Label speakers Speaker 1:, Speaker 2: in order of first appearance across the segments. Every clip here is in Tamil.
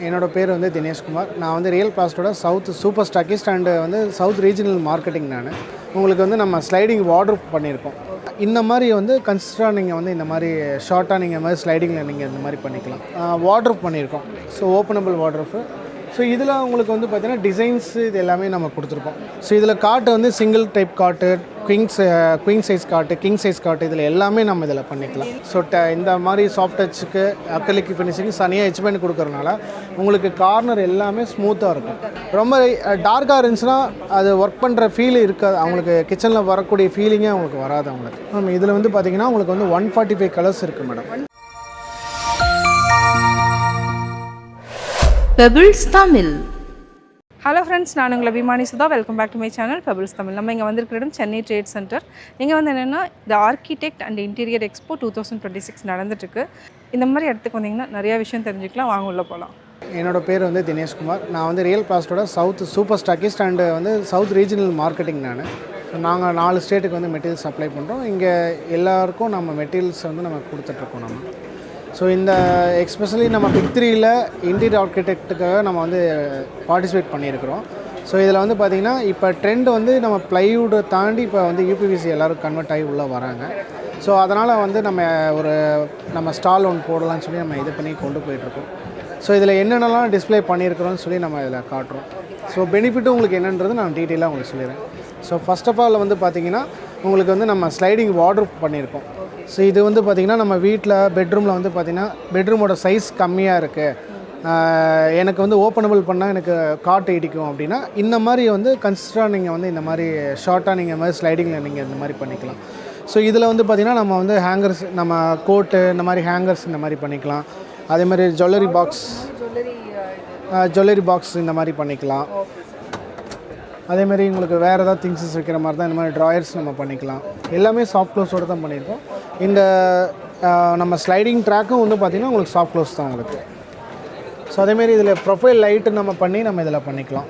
Speaker 1: என்னோட பேர் வந்து தினேஷ்குமார். நான் வந்து ரியல் பிளாஸ்டோட சவுத் சூப்பர் ஸ்டாக்கிஸ்ட் அண்டு வந்து சவுத் ரீஜனல் மார்க்கெட்டிங். நான் உங்களுக்கு வந்து நம்ம ஸ்லைடிங் வார்ட்ரோப் பண்ணியிருக்கோம். இந்த மாதிரி வந்து கன்சிஸ்டாக நீங்கள் வந்து இந்த மாதிரி ஷார்ட்டாக நீங்கள் மாதிரி ஸ்லைடிங்கில் நீங்கள் இந்த மாதிரி பண்ணிக்கலாம். வார்ட்ரோப் பண்ணியிருக்கோம். So openable wardrobe. ஸோ இதில் உங்களுக்கு வந்து பார்த்திங்கன்னா டிசைன்ஸ் இது எல்லாமே நம்ம கொடுத்துருக்கோம். ஸோ இதில் காட்டு வந்து சிங்கிள் டைப் காட்டு, குயிங் சைஸ் காட்டு, கிங் சைஸ் காட்டு, இதில் எல்லாமே நம்ம இதில் பண்ணிக்கலாம். ஸோ இந்த மாதிரி சாஃப்ட் டச்சுக்கு அக்ரிலிக் ஃபினிஷிங் தனியாக எச்மெண்ட் கொடுக்கறனால உங்களுக்கு கார்னர் எல்லாமே ஸ்மூத்தாக இருக்கும். ரொம்ப டார்க்காக இருந்துச்சுன்னா அது ஒர்க் பண்ணுற ஃபீல் இருக்காது, அவங்களுக்கு கிச்சனில் வரக்கூடிய ஃபீலிங்கே அவங்களுக்கு வராது. அவங்களுக்கு இதில் வந்து பார்த்திங்கன்னா உங்களுக்கு வந்து 145 கலர்ஸ் இருக்குது madam.
Speaker 2: Pebbles Tamil.
Speaker 3: Hello friends, நான் உங்களை விமானி Sudha. Welcome back to my channel Pebbles Tamil. நம்ம இங்கே வந்திருக்கிற இடம் சென்னை ட்ரேட் சென்டர். இங்கே வந்து என்னென்னா த ஆர்கிடெக்ட் அண்ட் இன்டீரியர் எக்ஸ்போ 2026 நடந்துட்டுருக்கு. இந்த மாதிரி இடத்துக்கு வந்தீங்கன்னா நிறையா விஷயம் தெரிஞ்சுக்கலாம். வாங்க உள்ள போகலாம்.
Speaker 1: என்னோடய பேர் வந்து தினேஷ்குமார். நான் வந்து ரியல் பிளாஸ்டோட சவுத் சூப்பர் ஸ்டாக்கிஸ்ட் அண்டு வந்து சவுத் ரீஜனல் மார்க்கெட்டிங். நாங்கள் 4 ஸ்டேட்டுக்கு வந்து மெட்டீரியல்ஸ் சப்ளை பண்ணுறோம். இங்கே எல்லாருக்கும் நம்ம மெட்டீரியல்ஸ் வந்து நம்ம கொடுத்துட்ருக்கோம் நம்ம. ஸோ இந்த எக்ஸ்பெஷலி நம்ம பிக் 3யில் இன்டீரியர் ஆர்கிடெக்ட்டுக்காக நம்ம வந்து பார்ட்டிசிபேட் பண்ணியிருக்கிறோம். ஸோ இதில் வந்து பார்த்திங்கன்னா இப்போ ட்ரெண்ட் வந்து நம்ம ப்ளைவுட்டை தாண்டி இப்போ வந்து யூபிவிசி எல்லோரும் கன்வெர்ட் ஆகி உள்ளே வராங்க. ஸோ அதனால் வந்து நம்ம ஸ்டால் ஒன்று போடலாம்னு சொல்லி நம்ம இது பண்ணி கொண்டு போயிட்டுருக்கோம். ஸோ இதில் என்னென்னலாம் டிஸ்பிளே பண்ணியிருக்கிறோன்னு சொல்லி நம்ம இதில் காட்டுறோம். ஸோ பெனிஃபிட்டும் உங்களுக்கு என்னன்றது நான் டீட்டெயிலாக உங்களுக்கு சொல்லிடுறேன். ஸோ ஃபஸ்ட் ஆஃப் ஆல் வந்து பார்த்திங்கன்னா உங்களுக்கு வந்து நம்ம ஸ்லைடிங் வார்ட்ரோப் பண்ணியிருக்கோம். ஸோ இது வந்து பார்த்திங்கன்னா நம்ம வீட்டில் பெட்ரூமில் வந்து பார்த்திங்கன்னா பெட்ரூமோட சைஸ் கம்மியாக இருக்குது, எனக்கு வந்து ஓப்பனபிள் பண்ணால் எனக்கு காட்டு இடிக்கும் அப்படின்னா இந்த மாதிரி வந்து கன்சிஸ்டாக நீங்கள் வந்து இந்த மாதிரி ஷார்ட்டாக நீங்கள் மாதிரி ஸ்லைடிங்கில் நீங்கள் இந்த மாதிரி பண்ணிக்கலாம். ஸோ இதில் வந்து பார்த்திங்கன்னா நம்ம வந்து ஹேங்கர்ஸ், நம்ம கோட்டு இந்த மாதிரி ஹேங்கர்ஸ் இந்த மாதிரி பண்ணிக்கலாம். அதே மாதிரி ஜுவல்லரி பாக்ஸ் இந்த மாதிரி பண்ணிக்கலாம். அதேமாதிரி உங்களுக்கு வேறு ஏதாவது திங்ஸஸ் வைக்கிற மாதிரி தான் இந்த மாதிரி ட்ராயர்ஸ் நம்ம பண்ணிக்கலாம். எல்லாமே சாஃப்ட் க்ளோஸோடு தான் பண்ணியிருக்கோம். இந்த நம்ம ஸ்லைடிங் ட்ராக்கும் வந்து பார்த்திங்கன்னா உங்களுக்கு சாஃப்ட் க்ளோஸ் தான் உங்களுக்கு. ஸோ அதேமாரி இதில் ப்ரொஃபைல் லைட்டு நம்ம இதில் பண்ணிக்கலாம்.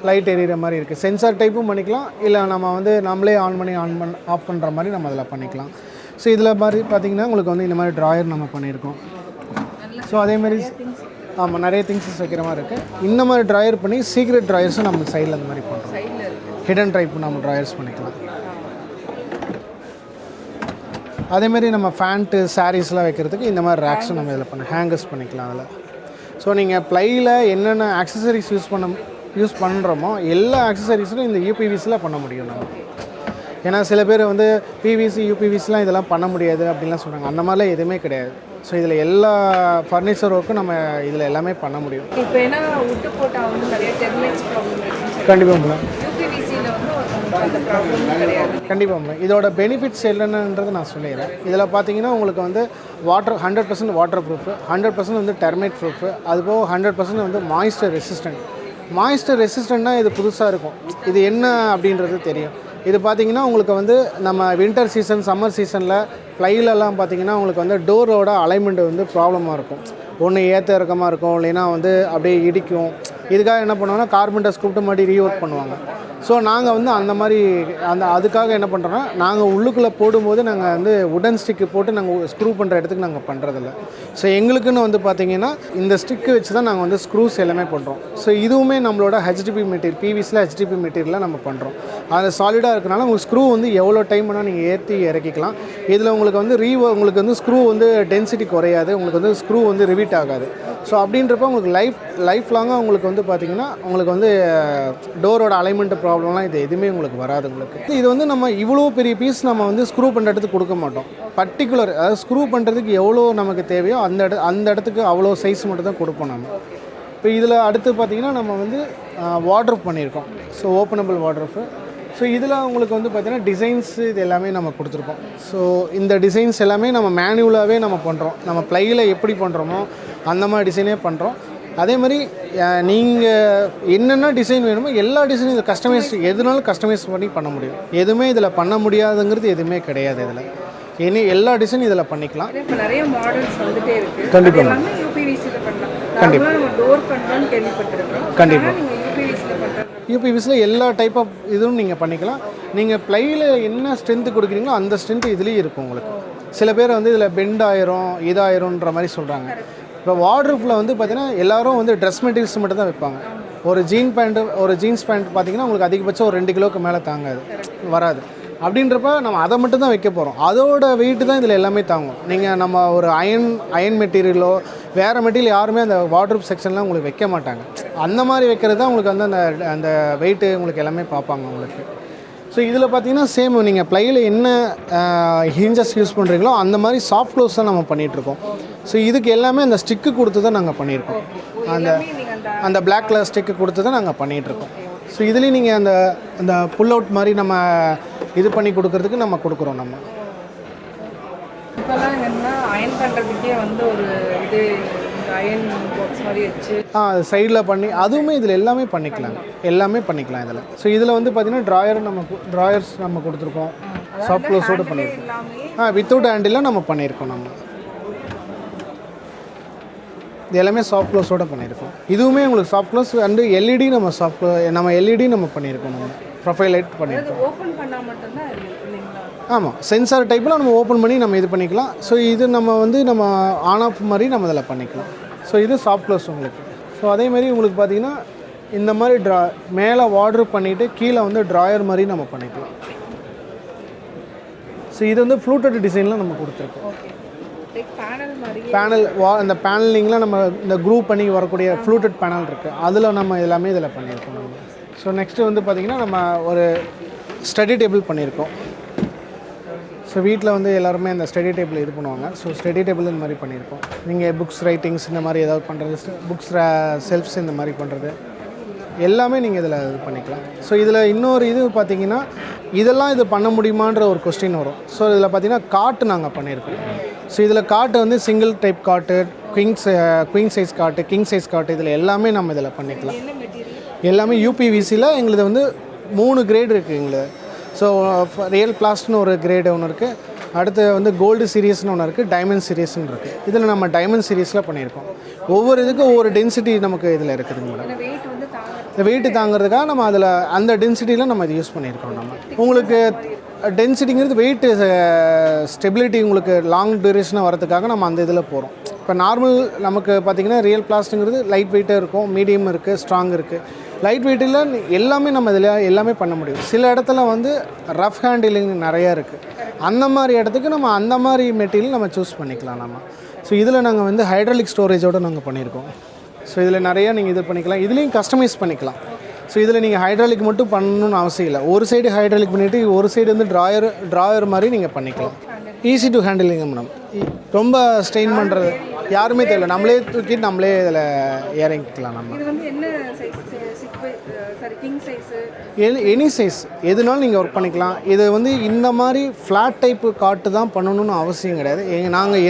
Speaker 1: லைட் எரியிற மாதிரி இருக்குது. சென்சார் டைப்பும் பண்ணிக்கலாம், இல்லை நம்ம வந்து நம்மளே ஆஃப் பண்ணுற மாதிரி நம்ம அதில் பண்ணிக்கலாம். ஸோ இதில் மாதிரி பார்த்திங்கன்னா உங்களுக்கு வந்து இந்த மாதிரி ட்ராயர் நம்ம பண்ணியிருக்கோம். ஸோ அதேமாதிரி ஆமாம், நிறைய திங்ஸஸ் வைக்கிற மாதிரி இருக்குது. இந்த மாதிரி ட்ராயர் பண்ணி சீக்ரெட் ட்ராயர்ஸும் நம்ம சைடில் அந்த மாதிரி பண்ணுறோம். ஹிடன் டைப் நம்ம ட்ராயர்ஸ் பண்ணிக்கலாம். அதேமாரி நம்ம ஃபேண்ட்டு சாரீஸ்லாம் வைக்கிறதுக்கு இந்த மாதிரி ரேக்ஸும் நம்ம இதில் ஹேங்கர்ஸ் பண்ணிக்கலாம் அதில். ஸோ நீங்கள் ப்ளையில் என்னென்ன ஆக்சசரிஸ் யூஸ் பண்ணுறோமோ எல்லா ஆக்சசரிஸும் இந்த யூபிவிசியில் பண்ண முடியும் நம்ம. ஏன்னா சில பேர் வந்து பிவிசி யூபிவிசிலாம் இதெல்லாம் பண்ண முடியாது அப்படின்லாம் சொல்கிறாங்க. அந்த மாதிரிலாம் எதுவுமே கிடையாது. ஸோ இதில் எல்லா ஃபர்னிச்சர் ஒர்க்கும் நம்ம இதில் எல்லாமே பண்ண முடியும்.
Speaker 3: இப்போ ஏன்னா உட்டு போட்டால் வந்து நிறைய டெர்மினேட்ஸ் ப்ராப்ளம் இருக்குது.
Speaker 1: கண்டிப்பாக மேடம்.
Speaker 3: யூபிவிசியில் வந்து அந்த ப்ராப்ளம் கிடையாது.
Speaker 1: கண்டிப்பாக மேடம். இதோட பெனிஃபிட்ஸ் என்னன்றது நான் சொல்லிடுறேன். இதில் பார்த்தீங்கன்னா உங்களுக்கு வந்து 100% வாட்டர் ப்ரூஃபு, 100% வந்து டெர்மைட் ப்ரூஃபு, அதுபோக 100% வந்து மாய்ஸ்டர் ரெசிஸ்டண்ட்னா இது புதுசாக இருக்கும். இது என்ன அப்படின்றது தெரியும். இது பார்த்திங்கன்னா உங்களுக்கு வந்து நம்ம வின்டர் சீசன், சம்மர் சீசனில் ப்ளைலெல்லாம் பார்த்திங்கன்னா உங்களுக்கு வந்து டோரோட அலைன்மெண்ட் வந்து ப்ராப்ளமாக இருக்கும். ஒன்று ஏற்ற இறக்கமாக இருக்கும், இல்லைன்னா வந்து அப்படியே இடிக்கும். இதுக்காக என்ன பண்ணுவாங்கன்னா கார்பெண்டர்ஸ் கூப்பிட்டு மறுபடியும் ரீஒர்க் பண்ணுவாங்க. ஸோ நாங்கள் வந்து அந்த மாதிரி அதுக்காக என்ன பண்ணுறோன்னா நாங்கள் உள்ளுக்குள்ளே போடும்போது நாங்கள் வந்து உடன் ஸ்டிக்கு போட்டு நாங்கள் ஸ்க்ரூ பண்ணுற இடத்துக்கு நாங்கள் பண்ணுறதில்ல. ஸோ எங்களுக்குன்னு வந்து பார்த்திங்கன்னா இந்த ஸ்டிக்கு வச்சு தான் நாங்கள் வந்து ஸ்க்ரூஸ் எல்லாமே பண்ணுறோம். ஸோ இதுவுமே நம்மளோட ஹெச்டிபி மெட்டீரியல், பிவிசியில் ஹெச்டிபி மெட்டீரியலாக நம்ம பண்ணுறோம். அது சாலிடாக இருக்கனால உங்களுக்கு ஸ்க்ரூ வந்து எவ்வளோ டைம் வேணால் நீங்கள் ஏற்றி இறக்கிக்கலாம். இதில் உங்களுக்கு வந்து உங்களுக்கு வந்து ஸ்க்ரூ வந்து டென்சிட்டி குறையாது, உங்களுக்கு வந்து ஸ்க்ரூ வந்து ரிவீட் ஆகாது. ஸோ அப்படின்றப்ப உங்களுக்கு லைஃப் லாங்காக உங்களுக்கு வந்து பார்த்திங்கன்னா உங்களுக்கு வந்து டோரோட அலைன்மெண்ட் ப்ராப்ளம்லாம் இது எதுவுமே உங்களுக்கு வராது. உங்களுக்கு இது வந்து நம்ம இவ்வளோ பெரிய பீஸ் நம்ம வந்து ஸ்க்ரூ பண்ணுறதுக்கு கொடுக்க மாட்டோம். பர்டிகுலர் அதாவது ஸ்க்ரூ பண்ணுறதுக்கு எவ்வளோ நமக்கு தேவையோ அந்த இடத்துக்கு அவ்வளோ சைஸ் மட்டும் தான் கொடுப்போம் நம்ம. இப்போ இதில் அடுத்து பார்த்திங்கன்னா நம்ம வந்து வார்ட்ரோப் பண்ணியிருக்கோம். So openable wardrobe. ஸோ இதில் உங்களுக்கு வந்து பார்த்திங்கன்னா டிசைன்ஸ் இது எல்லாமே நம்ம கொடுத்துருக்கோம். ஸோ இந்த டிசைன்ஸ் எல்லாமே நம்ம மேனுவலாகவே நம்ம பண்ணுறோம். நம்ம ப்ளையில் எப்படி பண்ணுறோமோ அந்த மாதிரி டிசைனே பண்ணுறோம். அதே மாதிரி நீங்கள் என்னென்ன டிசைன் வேணுமோ எல்லா டிசைனும் இதில் எதுனாலும் கஸ்டமைஸ் பண்ண முடியும். எதுவுமே இதில் பண்ண முடியாதுங்கிறது எதுவுமே கிடையாது. இதில் எல்லா டிசைனும் இதில் பண்ணிக்கலாம்.
Speaker 3: நிறைய மாடல்ஸ் வந்துட்டே இருக்குது.
Speaker 1: கண்டிப்பாக யூபிவிசியில் எல்லா டைப் ஆஃப் இதுவும் நீங்கள் பண்ணிக்கலாம். நீங்கள் ப்ளையில் என்ன ஸ்ட்ரென்த்து கொடுக்குறீங்களோ அந்த ஸ்ட்ரென்த்து இதுலேயும் இருக்கும் உங்களுக்கு. சில பேர் வந்து இதில் பெண்ட் ஆயிரும் இதாயிரும்ன்ற மாதிரி சொல்கிறாங்க. இப்போ வார்ட்ரோப்பில் வந்து பார்த்திங்கன்னா எல்லோரும் வந்து ட்ரெஸ் மெட்டீரியல்ஸ் மட்டும் தான் வைப்பாங்க. ஒரு ஜீன்ஸ் பேண்ட் பார்த்திங்கன்னா உங்களுக்கு அதிகபட்சம் ஒரு 2 கிலோவுக்கு மேலே தாங்காது, வராது. அப்படின்றப்ப நம்ம அதை மட்டும் தான் வைக்க போகிறோம். அதோட வெயிட்டு தான் இதில் எல்லாமே தாங்கும். நீங்கள் நம்ம ஒரு அயன் மெட்டீரியலோ வேறு மெட்டீரியல் யாருமே அந்த வார்ட்ரோப் செக்ஷன்லாம் உங்களுக்கு வைக்க மாட்டாங்க. அந்த மாதிரி வைக்கிறது தான் உங்களுக்கு வந்து அந்த வெயிட்டு உங்களுக்கு எல்லாமே பார்ப்பாங்க உங்களுக்கு. ஸோ இதில் பார்த்தீங்கன்னா சேம் நீங்கள் ப்ளையில் என்ன ஹிஞ்சஸ் யூஸ் பண்ணுறீங்களோ அந்த மாதிரி சாஃப்ட் க்ளோஸ் தான் நம்ம பண்ணிகிட்ருக்கோம். ஸோ இதுக்கு எல்லாமே அந்த ஸ்டிக்கு கொடுத்து தான் நாங்கள் பண்ணியிருக்கோம். அந்த பிளாக் கலர் ஸ்டிக்கு கொடுத்து தான் நாங்கள் பண்ணிகிட்ருக்கோம். ஸோ இதுலேயும் நீங்கள் அந்த புல் அவுட் மாதிரி நம்ம இது பண்ணி கொடுக்குறதுக்கு நம்ம கொடுக்குறோம். நம்ம
Speaker 3: இப்போல்லாம் என்னென்னா அயன் பண்ணுறதுக்கே வந்து ஒரு இது அயன் பாக்ஸ் மாதிரி வச்சு
Speaker 1: சைடில் பண்ணி அதுவுமே இதில் எல்லாமே பண்ணிக்கலாம் இதில். ஸோ இதில் வந்து பார்த்திங்கன்னா ட்ராயர்ஸ் நம்ம கொடுத்துருக்கோம். சாஃப்ட் க்ளோஸோடு பண்ணியிருக்கோம். வித்தவுட் ஹேண்டில் நம்ம பண்ணியிருக்கோம். நம்ம இது எல்லாமே சாஃப்ட் க்ளோஸோடு பண்ணியிருக்கோம். இதுவுமே உங்களுக்கு சாஃப்ட் க்ளோஸ் அண்டு எல்இடி நம்ம எல்இடி நம்ம பண்ணியிருக்கோம். நம்ம ப்ரொஃபைல் லைட் பண்ணியிருக்கோம்.
Speaker 3: ஓப்பன் பண்ணால் மட்டும்தான் இல்லைங்களா?
Speaker 1: ஆமாம், சென்சார் டைப்பில் நம்ம ஓப்பன் பண்ணி நம்ம இது பண்ணிக்கலாம். ஸோ இது நம்ம ஆன் ஆஃப் மாதிரி நம்ம இதில் பண்ணிக்கலாம். ஸோ இது சாஃப்ட் க்ளோஸ் உங்களுக்கு. ஸோ அதேமாதிரி உங்களுக்கு பார்த்திங்கன்னா இந்த மாதிரி மேலே வார்ட்ரோப் பண்ணிவிட்டு கீழே வந்து ட்ராயர் மாதிரி நம்ம பண்ணிக்கலாம். ஸோ இது வந்து ஃப்ளூட்டட் டிசைனில் நம்ம கொடுத்துருக்கோம். பேனல் அந்த பேனலிங்கில் நம்ம இந்த குரூப் பண்ணி வரக்கூடிய ஃப்ளூட்டட் பேனல் இருக்குது, அதில் நம்ம எல்லாமே இதில் பண்ணியிருக்கோம். நம்ம ஸோ நெக்ஸ்ட்டு வந்து பார்த்திங்கன்னா நம்ம ஒரு ஸ்டடி டேபிள் பண்ணியிருக்கோம். ஸோ வீட்டில் வந்து எல்லாருமே அந்த ஸ்டடி டேபிள் இது பண்ணுவாங்க. ஸோ ஸ்டடி டேபிள் இந்த மாதிரி பண்ணியிருக்கோம். நீங்கள் புக்ஸ் ரைட்டிங்ஸ் இந்த மாதிரி ஏதாவது பண்ணுறது, புக்ஸ் செல்ஃப்ஸ் இந்த மாதிரி பண்ணுறது எல்லாமே நீங்கள் இதில் இது பண்ணிக்கலாம். ஸோ இதில் இன்னொரு இது பார்த்திங்கன்னா இதெல்லாம் இது பண்ண முடியுமான்ற ஒரு கொஸ்டின் வரும். ஸோ இதில் பார்த்திங்கன்னா காட்டு நாங்கள் பண்ணியிருக்கோம். ஸோ இதில் காட்டு வந்து சிங்கிள் டைப் காட்டு, குயின் சைஸ் காட்டு, கிங் சைஸ் காட்டு, இதில் எல்லாமே நம்ம இதில் பண்ணிக்கலாம். எல்லாமே யூபிவிசியில் எங்களுது வந்து 3 கிரேட் இருக்குது எங்களுக்கு. ஸோ ரியல் பிளாஸ்ட்னு ஒரு கிரேடு ஒன்று இருக்குது, அடுத்து வந்து கோல்டு சீரியஸ்னு ஒன்று இருக்குது, டைமண்ட் சீரியஸ்னு இருக்குது. இதில் நம்ம டைமண்ட் சீரியஸில் பண்ணியிருக்கோம். ஒவ்வொரு இதுக்கும் ஒவ்வொரு டென்சிட்டி நமக்கு இதில் இருக்குதுங்க மேடம். இந்த வெயிட்டு தாங்கிறதுக்காக நம்ம அதில் அந்த டென்சிட்டியில் நம்ம இது யூஸ் பண்ணியிருக்கோம். நம்ம உங்களுக்கு டென்சிட்டிங்கிறது வெயிட்டு ஸ்டெபிலிட்டி உங்களுக்கு லாங் டியூரேஷனாக வரதுக்காக நம்ம அந்த இதில் போகிறோம். இப்போ நார்மல் நமக்கு பார்த்திங்கன்னா ரியல் பிளாஸ்ட்டுங்கிறது லைட் வெயிட்டாக இருக்கும், மீடியம் இருக்குது, ஸ்ட்ராங் இருக்குது. லைட் வெயிட்டில் எல்லாமே நம்ம இதில் எல்லாமே பண்ண முடியும். சில இடத்துல வந்து ரஃப் ஹேண்டிலிங் நிறையா இருக்குது. அந்த மாதிரி இடத்துக்கு நம்ம அந்த மாதிரி மெட்டீரியல் நம்ம சூஸ் பண்ணிக்கலாம் நம்ம. ஸோ இதில் நாங்கள் வந்து ஹைட்ராலிக் ஸ்டோரேஜோடு நாங்கள் பண்ணியிருக்கோம். ஸோ இதில் நிறையா நீங்கள் இது பண்ணிக்கலாம், இதுலேயும் கஸ்டமைஸ் பண்ணிக்கலாம். ஸோ இதில் நீங்கள் ஹைட்ராலிக் மட்டும் பண்ணணும்னு அவசியம் இல்லை. ஒரு சைடு ஹைட்ராலிக் பண்ணிவிட்டு ஒரு சைடு வந்து ட்ராயர் மாதிரி நீங்கள் பண்ணிக்கலாம். ஈஸி டு ஹேண்டிலிங்க மேடம். ரொம்ப ஸ்ட்ரெயின் பண்ணுறது யாருமே தெரியல, நம்மளே தூக்கிட்டு நம்மளே இதில் இறங்கிக்கலாம். நம்ம எனி சைஸ் எதுனாலும் நீங்கள் ஒர்க் பண்ணிக்கலாம். இது வந்து இந்த மாதிரி ஃப்ளாட் டைப்பு காட்டு தான் பண்ணணும்னு அவசியம் கிடையாது. நாங்கள்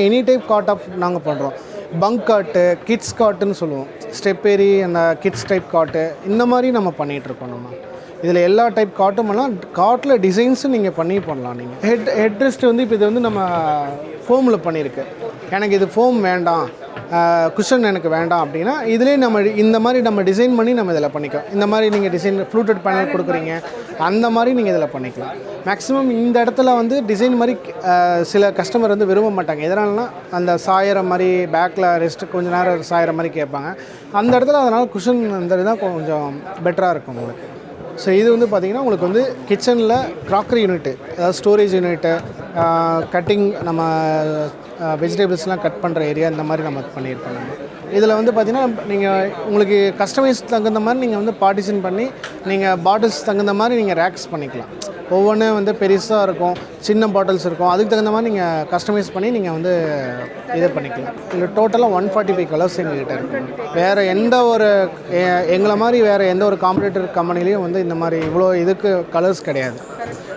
Speaker 1: எனி டைப் காட் ஆஃப் நாங்கள் பண்ணுறோம். பங்க் காட்டு, கிட்ஸ் காட்டுன்னு சொல்லுவோம், ஸ்டெப் ஏரி அந்த கிட்ஸ் டைப் காட்டு, இந்த மாதிரி நம்ம பண்ணிகிட்ருக்கோம். நம்ம இதில் எல்லா டைப் காட்டும் பண்ணலாம். காட்டில் டிசைன்ஸும் நீங்கள் பண்ணலாம். நீங்கள் ஹெட் ரெஸ்ட் வந்து இப்போ இது வந்து நம்ம ஃபோமில் பண்ணியிருக்கு. எனக்கு இது ஃபோம் வேண்டாம், குஷன் எனக்கு வேண்டாம் அப்படின்னா இதிலே நம்ம இந்த மாதிரி நம்ம டிசைன் பண்ணி நம்ம இதில் பண்ணிக்கலாம். இந்த மாதிரி நீங்கள் டிசைன் ஃப்ளூட்டட் பேனல் கொடுக்குறீங்க, அந்த மாதிரி நீங்கள் இதில் பண்ணிக்கலாம். மேக்ஸிமம் இந்த இடத்துல வந்து டிசைன் மாதிரி சில கஸ்டமர் வந்து விரும்ப மாட்டாங்க. எதனாலனா அந்த சாயிற மாதிரி பேக்கில் ரெஸ்ட்டு கொஞ்சம் நேரம் சாயிற மாதிரி கேட்பாங்க. அந்த இடத்துல அதனால் குஷன் அந்த தான் கொஞ்சம் பெட்டராக இருக்கும் உங்களுக்கு. ஸோ இது வந்து பார்த்திங்கன்னா உங்களுக்கு வந்து கிச்சனில் க்ராக்கரி யூனிட்டு, அதாவது ஸ்டோரேஜ் யூனிட்டு, கட்டிங் நம்ம வெஜிடபிள்ஸ்லாம் கட் பண்ணுற ஏரியா, இந்த மாதிரி நம்ம பண்ணியிருக்கோம். நம்ம இதில் வந்து பார்த்திங்கன்னா நீங்கள் உங்களுக்கு கஸ்டமைஸ் தகுந்த மாதிரி நீங்கள் வந்து பார்ட்டிஷன் பண்ணி நீங்கள் பாட்டில்ஸ் தகுந்த மாதிரி நீங்கள் ரேக்ஸ் பண்ணிக்கலாம். ஒவ்வொன்றும் வந்து பெருசாக இருக்கும், சின்ன பாட்டில்ஸ் இருக்கும், அதுக்கு தகுந்த மாதிரி நீங்கள் கஸ்டமைஸ் பண்ணி நீங்கள் வந்து இதை பண்ணிக்கலாம். இதில் டோட்டலாக 145 கலர்ஸ் எங்கள்கிட்ட இருக்கும். வேறு எந்த ஒரு எங்களை மாதிரி வேறு எந்த ஒரு காம்படிட்டர் கம்பெனிலையும் வந்து இந்த மாதிரி இவ்வளோ இதுக்கு கலர்ஸ் கிடையாது,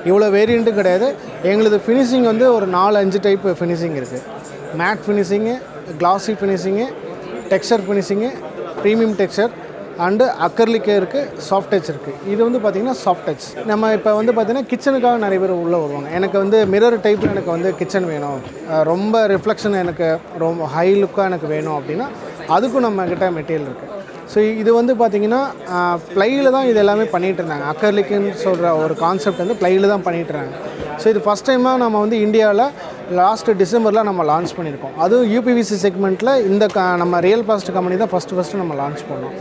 Speaker 1: இவ்வளோ வேரியண்ட்டும் கிடையாது. எங்களது ஃபினிஷிங் வந்து ஒரு 4-5 டைப் ஃபினிஷிங் இருக்குது. Matte finishing, glossy finishing, texture finishing, premium texture and அக்கர்லிக்கே இருக்குது, சாஃப்ட் டச் இருக்குது. இது வந்து பார்த்திங்கன்னா சாஃப்ட் டச். நம்ம இப்போ வந்து பார்த்திங்கன்னா கிச்சனுக்காக நிறைய பேர் உள்ளே வருவாங்க. எனக்கு வந்து மிரர் டைப் எனக்கு வந்து கிச்சன் வேணும், ரொம்ப ரிஃப்ளெக்ஷன் எனக்கு ரொம்ப ஹை லுக்காக எனக்கு வேணும் அப்படின்னா அதுக்கும் நம்மக்கிட்ட மெட்டீரியல் இருக்குது. ஸோ இது வந்து பார்த்திங்கன்னா ப்ளையில் தான் இது எல்லாமே பண்ணிகிட்டு இருந்தாங்க. அக்கர்லிக்குன்னு சொல்கிற ஒரு கான்செப்ட் வந்து ப்ளையில் தான் பண்ணிகிட்டு இருந்தாங்க. ஸோ இது ஃபஸ்ட் டைமாக நம்ம வந்து இந்தியாவில் லாஸ்ட்டு டிசம்பரில் நம்ம லான்ச் பண்ணியிருக்கோம். அதுவும் யூபிவிசி செக்மெண்ட்டில் இந்த நம்ம ரியல் பிளாஸ்டிக் கம்பெனி தான் ஃபஸ்ட்டு நம்ம லான்ச் பண்ணோம்.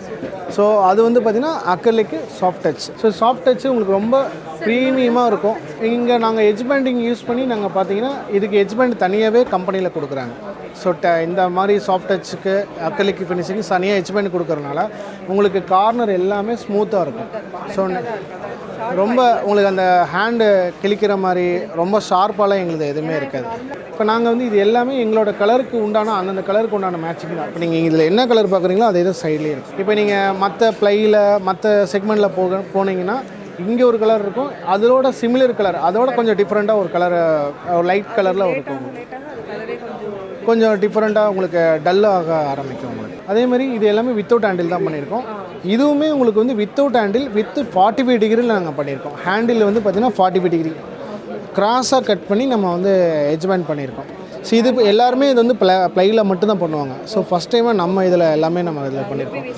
Speaker 1: ஸோ அது வந்து பார்த்திங்கன்னா acrylic soft touch. So soft touch உங்களுக்கு ரொம்ப ப்ரீமியமாக இருக்கும். இங்கே நாங்கள் எட்ஜ் பேண்டிங் யூஸ் பண்ணி நாங்கள் பார்த்தீங்கன்னா இதுக்கு எட்ஜ் பேண்ட் தனியாகவே கம்பெனியில் கொடுக்குறாங்க. ஸோ இந்த மாதிரி சாஃப்ட் டச்சுக்கு அக்ரிலிக் ஃபினிஷிங்கு தனியாக எட்ஜ் பேண்ட் கொடுக்குறதுனால உங்களுக்கு கார்னர் எல்லாமே ஸ்மூத்தாக இருக்கும். ஸோ ரொம்ப உங்களுக்கு அந்த ஹேண்டு கிழிக்கிற மாதிரி ரொம்ப ஷார்ப்பாலாம் எங்களுக்கு எதுவுமே இருக்காது. இப்போ நாங்கள் வந்து இது எல்லாமே எங்களோட கலருக்கு உண்டான அந்தந்த கலருக்கு உண்டான மேட்சிங் தான். இப்போ நீங்கள் இதில் என்ன கலர் பார்க்குறீங்களோ அதே தான் சைட்லேயே இருக்கும். இப்போ நீங்கள் மற்ற ப்ளையில் மற்ற செக்மெண்ட்டில் போனீங்கன்னா இங்கே ஒரு கலர் இருக்கும், அதோட சிமிலர் கலர் அதோட கொஞ்சம் டிஃப்ரெண்ட்டாக ஒரு கலர் லைட் கலரில் இருக்கும், கொஞ்சம் டிஃப்ரெண்ட்டாக உங்களுக்கு டல்லாக ஆரம்பிக்கும் உங்களுக்கு. அதேமாதிரி இது எல்லாமே வித்தவுட் ஹேண்டில் தான் பண்ணியிருக்கோம். இதுவுமே உங்களுக்கு வந்து வித்தவுட் ஹேண்டில் வித் 45 டிகிரியில் நாங்கள் பண்ணியிருக்கோம். ஹேண்டில் வந்து பார்த்திங்கன்னா 45 டிகிரி கிராஸாக கட் பண்ணி நம்ம வந்து எட்ஜ்பேண்ட் பண்ணியிருக்கோம். ஸோ இது எல்லாருமே இது வந்து ப்ளையில் மட்டும்தான் பண்ணுவாங்க. ஸோ ஃபஸ்ட் டைமாக நம்ம இதில் எல்லாமே நம்ம இதில் பண்ணியிருக்கோம்.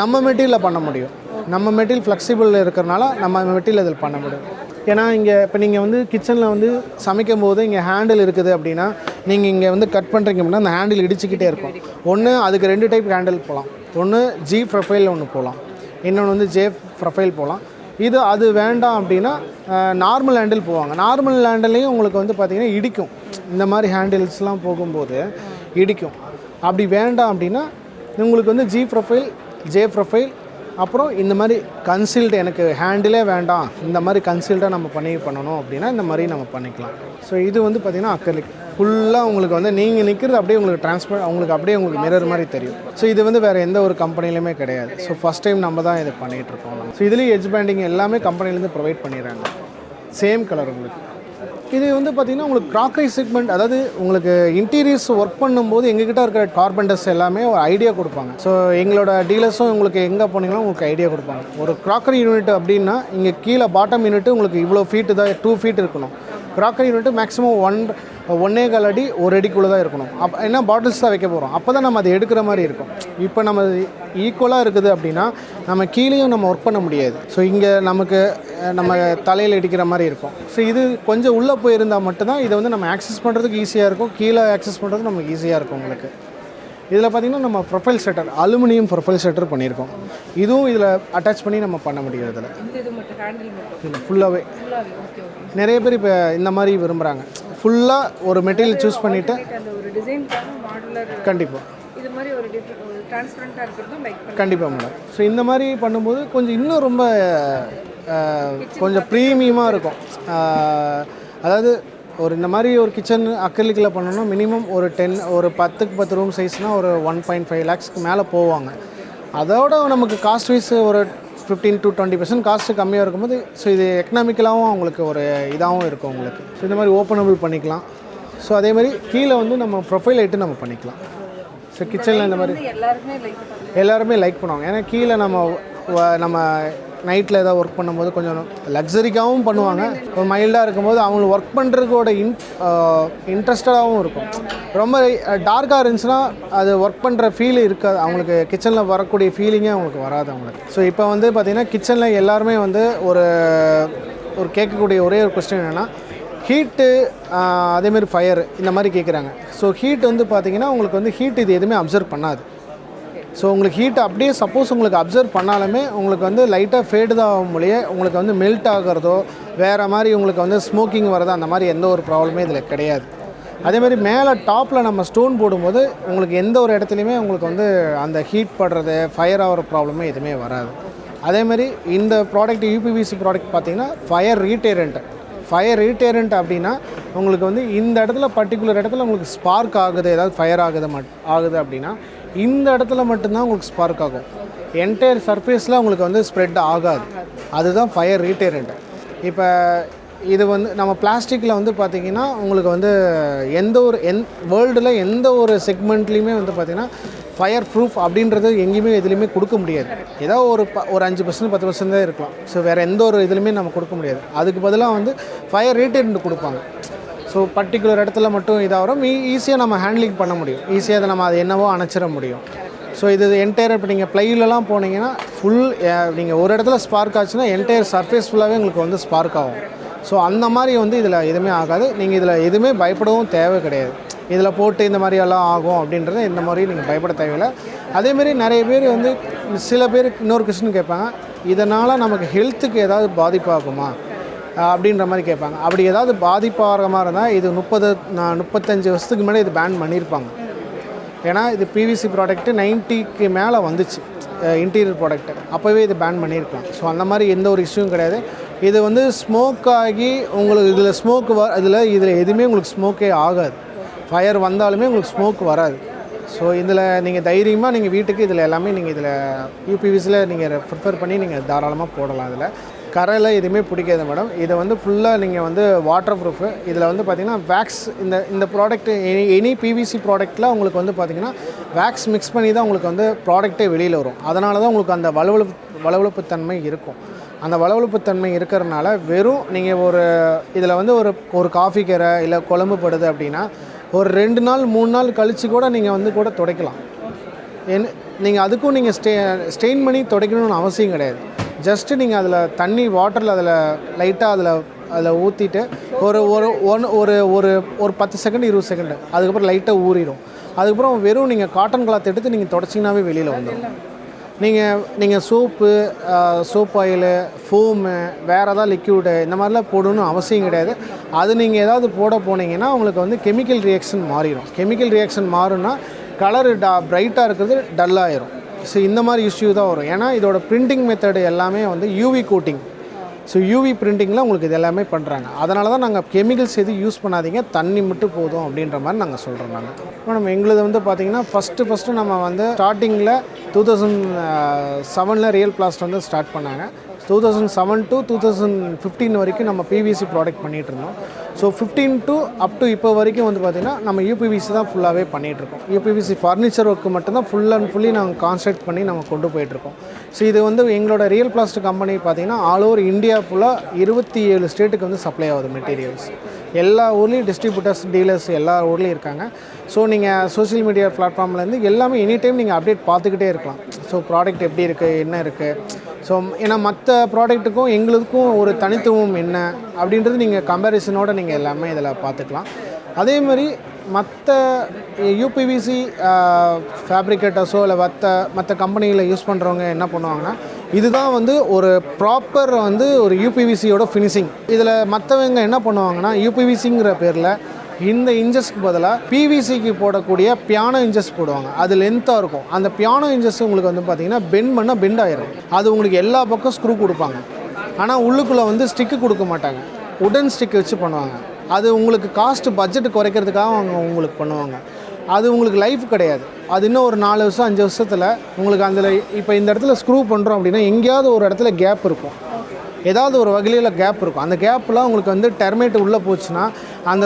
Speaker 1: நம்ம மெட்டீரியலில் பண்ண முடியும். நம்ம மெட்டீரியல் ஃப்ளெக்சிபிள் இருக்கிறனால நம்ம மெட்டீரியல் இதில் பண்ண முடியும். ஏன்னா இங்கே இப்போ நீங்கள் வந்து கிச்சனில் வந்து சமைக்கும் போது இங்கே ஹேண்டில் இருக்குது அப்படின்னா நீங்கள் இங்கே வந்து கட் பண்ணுறீங்க அப்படின்னா அந்த ஹேண்டில் இடிச்சிக்கிட்டே இருக்கும். ஒன்று அதுக்கு 2 டைப் ஹேண்டில் போகலாம். ஒன்று ஜி ப்ரொஃபைல் ஒன்று போகலாம், இன்னொன்று வந்து ஜே ப்ரொஃபைல் போகலாம். அது வேண்டாம் அப்படின்னா நார்மல் ஹேண்டில் போவாங்க. நார்மல் ஹேண்டிலையும் உங்களுக்கு வந்து பார்த்திங்கன்னா இடிக்கும். இந்த மாதிரி ஹேண்டில்ஸ்லாம் போகும்போது இடிக்கும். அப்படி வேண்டாம் அப்படின்னா உங்களுக்கு வந்து ஜி ப்ரொஃபைல் ஜே ப்ரொஃபைல் அப்புறம் இந்த மாதிரி கன்சீல்டு எனக்கு ஹேண்டிலே வேண்டாம், இந்த மாதிரி கன்சீல்டாக நம்ம பண்ணணும் அப்படின்னா இந்த மாதிரி நம்ம பண்ணிக்கலாம். ஸோ இது வந்து பார்த்திங்கன்னா அக்ரிலிக் ஃபுல்லாக உங்களுக்கு வந்து நீங்கள் நிற்கிறது அப்படியே உங்களுக்கு ட்ரான்ஸ்பர் உங்களுக்கு மிரர் மாதிரி தெரியும். ஸோ இது வந்து வேறு எந்த ஒரு கம்பெனிலையுமே கிடையாது. ஸோ ஃபஸ்ட் டைம் நம்ம தான் இது பண்ணிகிட்ருக்கோம். ஸோ இதுலேயும் எட்ஜ் பேண்டிங் எல்லாமே கம்பெனிலேருந்து ப்ரொவைட் பண்ணிடுறாங்க. சேம் கலர் உங்களுக்கு. இது வந்து பார்த்திங்கன்னா உங்களுக்கு க்ராக்கரி செக்மெண்ட், அதாவது உங்களுக்கு இன்டீரியர்ஸ் ஒர்க் பண்ணும்போது எங்ககிட்ட இருக்கிற கார்பெண்டர்ஸ் எல்லாமே ஒரு ஐடியா கொடுப்பாங்க. ஸோ எங்களோட டீலர்ஸும் உங்களுக்கு எங்கே போனீங்கன்னா உங்களுக்கு ஐடியா கொடுப்பாங்க. ஒரு க்ராக்கரி யூனிட் அப்படின்னா இங்கே கீழே பாட்டம் யூனிட்டு உங்களுக்கு இவ்வளோ ஃபீட்டு தான் 2 ஃபீட் இருக்கணும். க்ராக்கரி யூனிட்டு மேக்ஸிமம் 1.25 அடி 1 அடிக்குள்ளே தான் இருக்கணும். என்ன பாட்டில்ஸ் தான் வைக்க போகிறோம், அப்போ தான் நம்ம அதை எடுக்கிற மாதிரி இருக்கும். இப்போ நம்ம ஈக்குவலாக இருக்குது அப்படின்னா நம்ம கீழேயும் நம்ம ஒர்க் பண்ண முடியாது. ஸோ இங்கே நம்ம தலையில் அடிக்கிற மாதிரி இருக்கும். ஸோ இது கொஞ்சம் உள்ளே போயிருந்தால் மட்டும்தான் இதை வந்து நம்ம ஆக்சஸ் பண்ணுறதுக்கு ஈஸியாக இருக்கும், கீழே ஆக்சஸ் பண்ணுறதுக்கு நமக்கு ஈஸியாக இருக்கும் உங்களுக்கு. இதில் பார்த்திங்கன்னா நம்ம profile shutter, aluminium profile shutter பண்ணியிருக்கோம். இதுவும் இதில் அட்டாச் பண்ணி நம்ம பண்ண முடியும். இதில் இல்லை ஃபுல்லாகவே நிறைய பேர் இப்போ இந்த மாதிரி விரும்புகிறாங்க. ஃபுல்லாக ஒரு மெட்டீரியல் சூஸ் பண்ணிவிட்டு கண்டிப்பாக கண்டிப்பாக மேடம். ஸோ இந்த மாதிரி பண்ணும்போது கொஞ்சம் இன்னும் ரொம்ப கொஞ்சம் ப்ரீமியமாக இருக்கும். அதாவது இந்த மாதிரி ஒரு கிச்சன் அக்ரிலிக்கில் பண்ணணும்னா மினிமம் ஒரு 10க்கு 10 ரூம் சைஸ்னால் ஒரு 1.5 lakhsக்கு மேலே போவாங்க. அதோட நமக்கு காஸ்ட் வைஸ் ஒரு 15 to 20% காஸ்ட்டு கம்மியாக இருக்கும்போது ஸோ இது எக்கனாமிக்கலாகவும் அவங்களுக்கு ஒரு இதாகவும் இருக்கும் உங்களுக்கு. ஸோ இந்த மாதிரி ஓப்பனபிள் பண்ணிக்கலாம். ஸோ அதே மாதிரி கீழே வந்து நம்ம ப்ரொஃபைல் ஐட்டு நம்ம பண்ணிக்கலாம். ஸோ கிச்சனில் இந்த மாதிரி எல்லாருமே லைக் பண்ணுவாங்க. ஏன்னா கீழே நம்ம நைட்டில் ஏதாவது ஒர்க் பண்ணும்போது கொஞ்சம் லக்ஸரிக்காகவும் பண்ணுவாங்க. ஒரு மைல்டாக இருக்கும்போது அவங்களுக்கு ஒர்க் பண்ணுறதுக்கோட இன்ட்ரெஸ்டடாகவும் இருக்கும். ரொம்ப டார்க்காக இருந்துச்சுன்னா அது ஒர்க் பண்ணுற ஃபீல் இருக்காது அவங்களுக்கு. கிச்சனில் வரக்கூடிய ஃபீலிங்கே அவங்களுக்கு வராது அவங்களுக்கு. ஸோ இப்போ வந்து பார்த்திங்கன்னா கிச்சனில் எல்லாருமே வந்து ஒரு கேட்கக்கூடிய ஒரே ஒரு கொஸ்டின் என்னென்னா ஹீட்டு அதேமாதிரி ஃபயர் இந்த மாதிரி கேட்குறாங்க. ஸோ ஹீட் வந்து பார்த்திங்கன்னா உங்களுக்கு வந்து ஹீட் இது எதுவுமே அப்சர்வ் பண்ணாது. ஸோ உங்களுக்கு ஹீட் அப்படியே சப்போஸ் உங்களுக்கு அப்சர்வ் பண்ணாலுமே உங்களுக்கு வந்து லைட்டாக ஃபேடு தான் ஆகும் மொழியே உங்களுக்கு வந்து மெல்ட் ஆகிறதோ வேறு மாதிரி உங்களுக்கு வந்து ஸ்மோக்கிங் வரதோ அந்த மாதிரி எந்த ஒரு ப்ராப்ளமே இதில் கிடையாது. அதேமாதிரி மேலே டாப்பில் நம்ம ஸ்டோன் போடும்போது உங்களுக்கு எந்த ஒரு இடத்துலையுமே உங்களுக்கு வந்து அந்த ஹீட் படுறது ஃபயர் ஆகிற ப்ராப்ளமே எதுவுமே வராது. அதேமாதிரி இந்த ப்ராடக்ட் யூபிவிசி ப்ராடக்ட் பார்த்திங்கன்னா ஃபயர் ரீட்டேரண்ட் அப்படின்னா உங்களுக்கு வந்து இந்த இடத்துல பர்டிகுலர் இடத்துல உங்களுக்கு ஸ்பார்க் ஆகுது, ஏதாவது ஃபயர் ஆகுது அப்படின்னா இந்த இடத்துல மட்டும்தான் உங்களுக்கு ஸ்பார்க் ஆகும். என்டையர் சர்ஃபேஸில் உங்களுக்கு வந்து ஸ்ப்ரெட் ஆகாது. அதுதான் ஃபயர் ரீட்டேரண்ட். இப்போ இது வந்து நம்ம பிளாஸ்டிக்கில் வந்து பார்த்திங்கன்னா உங்களுக்கு வந்து வேர்ல்டில் எந்த ஒரு செக்மெண்ட்லேயுமே வந்து பார்த்திங்கன்னா ஃபயர் ப்ரூஃப் அப்படின்றது எங்கேயுமே எதுலேயுமே கொடுக்க முடியாது. ஏதோ ஒரு 5% 10% தான் இருக்கலாம். ஸோ வேறு எந்த ஒரு இதுலையுமே நம்ம கொடுக்க முடியாது. அதுக்கு பதிலாக வந்து ஃபயர் ரீட்டேரண்ட் கொடுப்பாங்க. ஸோ பர்டிகுலர் இடத்துல மட்டும் இதாகிறோம் ஈஸியாக நம்ம ஹேண்ட்லிங் பண்ண முடியும். ஈஸியாக அதை நம்ம அது என்னவோ அணைச்சிட முடியும். ஸோ இது என்டையர் இப்போ நீங்கள் ப்ளைலலாம் போனீங்கன்னா நீங்கள் ஒரு இடத்துல ஸ்பார்க் ஆச்சுன்னா என்டையர் சர்ஃபேஸ் ஃபுல்லாகவே உங்களுக்கு வந்து ஸ்பார்க் ஆகும். ஸோ அந்த மாதிரி வந்து இதில் எதுவுமே ஆகாது. நீங்கள் இதில் எதுவுமே பயப்படவும் தேவை கிடையாது. இதில் போட்டு இந்த மாதிரி எல்லாம் ஆகும் அப்படின்றத இந்த மாதிரி நீங்கள் பயப்பட தேவையில்லை. அதேமாரி நிறைய பேர் வந்து சில பேருக்கு இன்னொரு கொஸ்டின் கேட்பாங்க, இதனால் நமக்கு ஹெல்த்துக்கு ஏதாவது பாதிப்பாகுமா அப்படின்ற மாதிரி கேட்பாங்க. அப்படி ஏதாவது பாதிப்பாகிற மாதிரி இருந்தால் இது 35 வருஷத்துக்கு முன்னாடி இது பேன் பண்ணியிருப்பாங்க. ஏன்னா இது பிவிசி ப்ராடக்ட்டு 90க்கு மேலே வந்துச்சு இன்டீரியர் ப்ராடக்ட்டு, அப்போவே இது பேன் பண்ணியிருக்கலாம். ஸோ அந்த மாதிரி எந்த ஒரு இஷ்யூவும் கிடையாது. இது வந்து ஸ்மோக் ஆகி உங்களுக்கு இதில் இதில் எதுவுமே உங்களுக்கு ஸ்மோக்கே ஆகாது. ஃபயர் வந்தாலுமே உங்களுக்கு ஸ்மோக் வராது. ஸோ இதில் நீங்கள் தைரியமாக நீங்கள் வீட்டுக்கு இதில் எல்லாமே நீங்கள் இதில் யூபிவிஸில் நீங்கள் ப்ரிஃபர் பண்ணி நீங்கள் தாராளமாக போடலாம். இதில் கரையில் எதுவுமே பிடிக்காது மேடம். இதை வந்து ஃபுல்லாக நீங்கள் வந்து வாட்டர் ப்ரூஃபு. இதில் வந்து பார்த்திங்கன்னா வேக்ஸ் இந்த ப்ராடக்ட்டு எனி பிவிசி ப்ராடக்ட்டில் உங்களுக்கு வந்து பார்த்திங்கன்னா வேக்ஸ் மிக்ஸ் பண்ணி தான் உங்களுக்கு வந்து ப்ராடக்ட்டே வெளியில் வரும். அதனால தான் உங்களுக்கு அந்த வளவளப்புத்தன்மை இருக்கும். அந்த வளவளப்புத்தன்மை இருக்கிறதுனால வெறும் நீங்கள் இதில் வந்து ஒரு காஃபி கரை இல்லை குழம்பு படுது அப்படின்னா ஒரு 2 நாள் 3 நாள் கழித்து கூட நீங்கள் வந்து கூட துடைக்கலாம். நீங்கள் அதுக்கும் நீங்கள் ஸ்டெயின் பண்ணி துடைக்கணும்னு அவசியம் கிடையாது. ஜஸ்ட்டு நீங்கள் அதில் தண்ணி வாட்டரில் லைட்டாக அதில் ஊற்றிட்டு ஒரு 10 செகண்ட் 20 செகண்டு அதுக்கப்புறம் லைட்டாக ஊறிடும். அதுக்கப்புறம் வெறும் நீங்கள் காட்டன் கிளாத் எடுத்து நீங்கள் துடைச்சிங்கனாவே வெளியில் வந்துடும். நீங்கள் சோப் ஆயிலு, ஃபோமு, வேறு ஏதாவது லிக்யூடு இந்த மாதிரிலாம் போடணும்னு அவசியம் கிடையாது. அது நீங்கள் ஏதாவது போனீங்கன்னா உங்களுக்கு வந்து கெமிக்கல் ரியாக்ஷன் மாறிடும். கெமிக்கல் ரியாக்ஷன் மாறுன்னா கலரு பிரைட்டாக இருக்கிறது டல்லாகிடும். ஸோ இந்த மாதிரி இஷ்யூ தான் வரும். ஏன்னா இதோட பிரிண்டிங் மெத்தடு எல்லாமே வந்து யூவி கோட்டிங். ஸோ யூவி பிரிண்டிங்கில் உங்களுக்கு இது எல்லாமே பண்ணுறாங்க. அதனால தான் நாங்கள் கெமிக்கல்ஸ் எதுவும் யூஸ் பண்ணாதீங்க, தண்ணி மட்டும் போதும் அப்படின்ற மாதிரி நாங்கள் சொல்கிறோம். மேடம் எங்களுது வந்து பார்த்திங்கன்னா ஃபஸ்ட்டு நம்ம வந்து ஸ்டார்டிங்கில் 2007 ரியல் பிளாஸ்ட் வந்து ஸ்டார்ட் பண்ணாங்க. 2007 to 2015 வரைக்கும் நம்ம பிவிசி ப்ராடக்ட் பண்ணிகிட்டு இருந்தோம். ஸோ 15 to up to இப்போ வரைக்கும் வந்து பார்த்திங்கன்னா நம்ம யூபிவிசி தான் ஃபுல்லாகவே பண்ணிகிட்ருக்கோம். யூபிவிசி ஃபர்னிச்சர் ஒர்க்கு மட்டும்தான் ஃபுல் அண்ட் ஃபுல்லி நாங்கள் கான்சன்ட்ரேட் பண்ணி நம்ம கொண்டு போயிட்டுருக்கோம். ஸோ இது வந்து எங்களோட ரியல் பிளாஸ்ட் கம்பெனி பார்த்திங்கன்னா ஆல் ஓவர் இந்தியா ஃபுல்லாக 27 ஸ்டேட்டுக்கு வந்து சப்ளை ஆகுது மெட்டீரியல்ஸ். எல்லா ஊர்லேயும் டிஸ்ட்ரிபியூட்டர்ஸ், டீலர்ஸ் எல்லா ஊர்லேயும் இருக்காங்க. ஸோ நீங்கள் சோஷியல் மீடியா பிளாட்ஃபார்ம்லேருந்து எல்லாமே எனி டைம் நீங்கள் அப்டேட் பார்த்துக்கிட்டே இருக்கலாம். ஸோ ப்ராடக்ட் எப்படி இருக்குது, என்ன இருக்குது. ஸோ ஏன்னா மற்ற ப்ராடக்ட்டுக்கும் எங்களுக்கும் ஒரு தனித்துவம் என்ன அப்படின்றது நீங்கள் கம்பேரிசனோடு நீங்கள் எல்லாமே இதில் பார்த்துக்கலாம். அதேமாதிரி மற்ற யூபிவிசி ஃபேப்ரிகேட்டர்ஸோ இல்லை மற்ற கம்பெனியில் யூஸ் பண்ணுறவங்க என்ன பண்ணுவாங்கன்னா, இதுதான் வந்து ஒரு ப்ராப்பர் வந்து ஒரு யூபிவிசியோட ஃபினிஷிங். இதில் மற்றவங்க என்ன பண்ணுவாங்கன்னா, யூபிவிசிங்கிற பேரில் இந்த இன்ச்சஸ்க்கு பதிலாக பிவிசிக்கு போடக்கூடிய பியானோ இன்ச்சஸ் போடுவாங்க. அது லென்த்தாக இருக்கும். அந்த பியானோ இன்ச்சஸ் உங்களுக்கு வந்து பார்த்திங்கன்னா பெண்ட் ஆயிரும். அது உங்களுக்கு எல்லா பக்கம் ஸ்க்ரூ கொடுப்பாங்க. ஆனால் உள்ளுக்குள்ளே வந்து ஸ்டிக்கு கொடுக்க மாட்டாங்க, உடன் ஸ்டிக் வச்சு பண்ணுவாங்க. அது உங்களுக்கு பட்ஜெட் குறைக்கிறதுக்காக அவங்க உங்களுக்கு பண்ணுவாங்க. அது உங்களுக்கு லைஃப் கிடையாது. அது இன்னும் ஒரு 4 வருஷம் 5 வருஷத்தில் உங்களுக்கு அதில் இப்போ இந்த இடத்துல ஸ்க்ரூ பண்ணுறோம் அப்படின்னா எங்கேயாவது ஒரு இடத்துல கேப் இருக்கும், ஏதாவது ஒரு வகையில் கேப் இருக்கும். அந்த கேப்லாம் உங்களுக்கு வந்து டெர்மேட் உள்ளே போச்சுன்னா அந்த